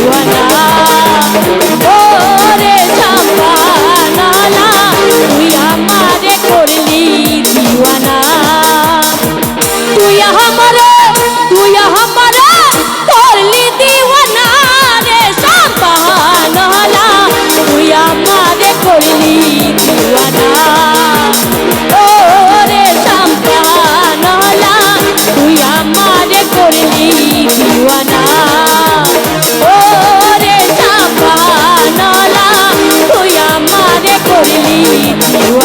দিওয়ানা ও রে শামপানালা তুই আমারে করলি দিওয়ানা তুই আমারে করলি দিওয়ানা রে শামপানালা তুই আমারে করলি দিওয়ানা ও রে শামপানালা তুই আমারে করলি দিওয়ানা ও রে শামপানালা তুই আমারে করলি দিওয়ানা।